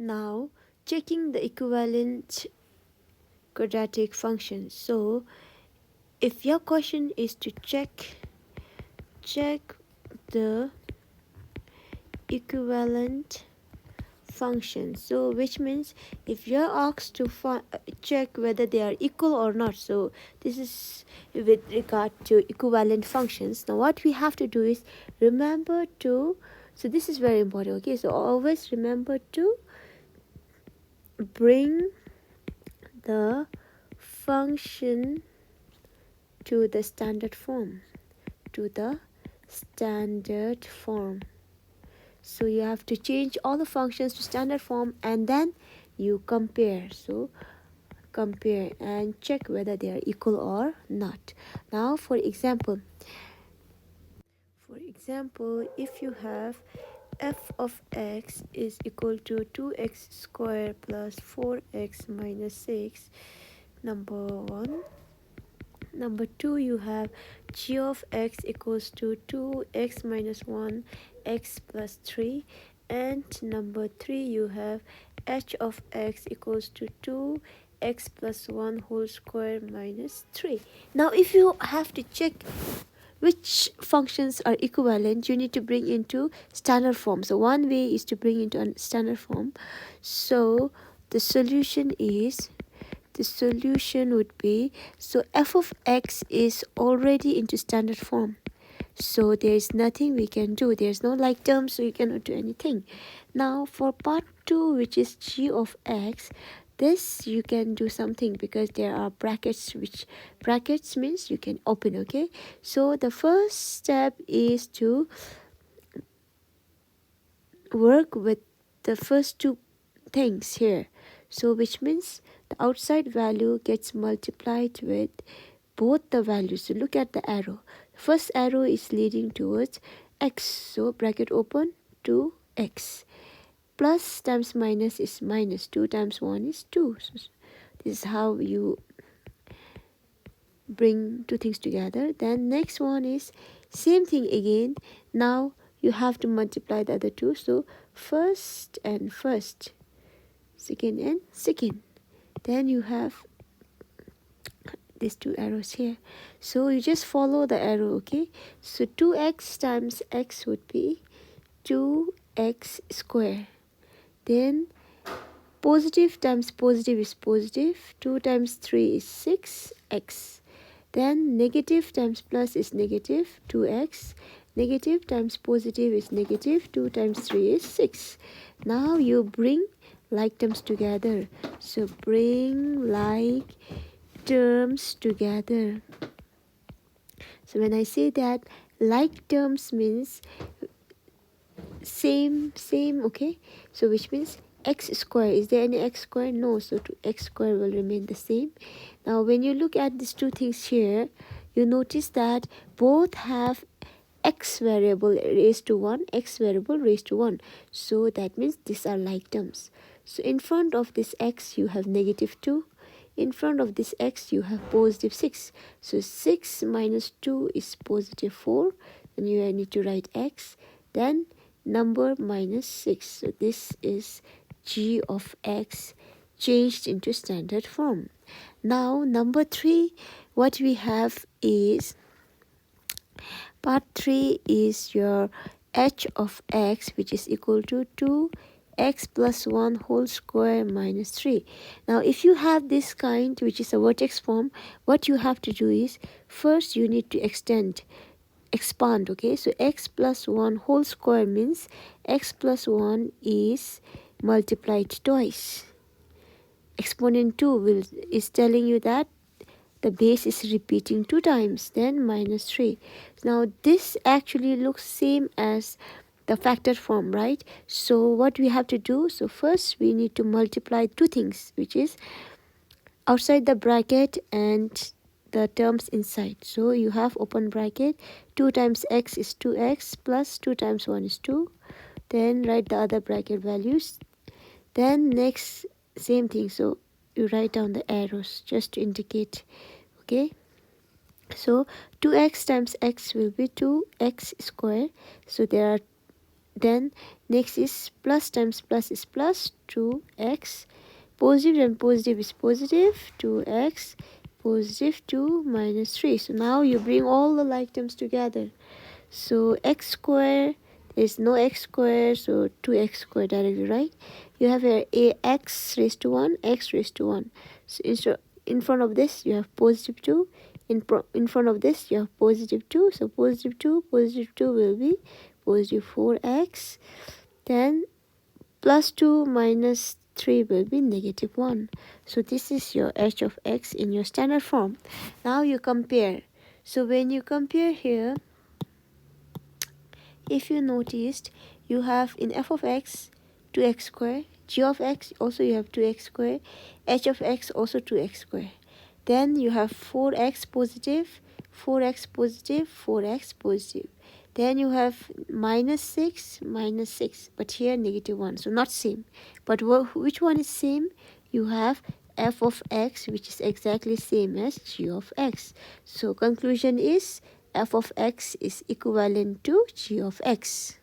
Now checking the equivalent quadratic function. So if your question is to check the equivalent function, so which means if you're asked to check whether they are equal or not, so this is with regard to equivalent functions. Now what we have to do is remember to, so this is very important, okay, so always remember to bring the function to the standard form, so you have to change all the functions to standard form and then you compare. So compare and check whether they are equal or not. Now for example, if you have f of x is equal to 2x squared plus 4x minus 6, number 1. Number 2, you have g of x equals to 2x minus 1 x plus 3, and number 3, you have h of x equals to 2x plus 1 whole square minus 3. Now if you have to check which functions are equivalent, you need to bring into standard form. So one way is to bring into a standard form. So the solution would be, so f of x is already into standard form, so there is nothing we can do. There's no like term, so you cannot do anything. Now for part 2, which is g of x, this you can do something because there are brackets, which brackets means you can open, okay. So the first step is to work with the first two things here, so which means the outside value gets multiplied with both the values. So look at the arrow. First arrow is leading towards x, so bracket open, 2x. Plus times minus is minus. 2 times 1 is 2. So this is how you bring two things together. Then next one is same thing again. Now you have to multiply the other two. So first and first, second and second. Then you have these two arrows here, so you just follow the arrow, okay. So 2x times x would be 2x square. Then positive times positive is positive. 2 times 3 is 6x. Then negative times plus is negative, 2x. Negative times positive is negative. 2 times 3 is 6. Now you bring like terms together. So bring like terms together. So when I say that like terms means same, okay. So which means x square, is there any x square? No, so x square will remain the same. Now when you look at these two things here, you notice that both have x variable raised to 1, x variable raised to 1. So that means these are like terms. So in front of this x you have negative 2. In front of this x you have positive 6. So 6 minus 2 is positive 4. And you need to write x. Then number minus 6. So this is g of x changed into standard form. Now number 3, what we have is, part 3 is your h of x, which is equal to 2x plus 1 whole square minus 3. Now if you have this kind, which is a vertex form, what you have to do is first you need to expand, okay. So x plus 1 whole square means x plus 1 is multiplied twice. Exponent 2 is telling you that the base is repeating 2 times, then minus 3. Now this actually looks same as the factor form, right? So what we have to do, so first we need to multiply two things, which is outside the bracket and the terms inside. So you have open bracket, 2 times x is 2x plus 2 times 1 is 2. Then write the other bracket values. Then next same thing, so you write down the arrows just to indicate, okay. So 2x times x will be 2x square. So there are Then next is plus times plus is plus 2x. Positive and positive is positive 2x. Positive 2 minus 3. So now you bring all the like terms together. So x square, there's no x square, so 2x square directly, right? You have here a x raised to 1, x raised to 1. So in front of this you have positive 2. In front of this you have positive 2. So positive 2 will be positive 4x. Then plus 2 minus 3 will be negative 1. So this is your h of x in your standard form. Now you compare. So when you compare here, if you noticed, you have in f of x 2x square, g of x also you have 2x square, h of x also 2x square. Then you have 4x positive, 4x positive, 4x positive. Then you have minus 6, but here negative 1, so not same. But which one is same? You have f of x, which is exactly same as g of x. So conclusion is f of x is equivalent to g of x.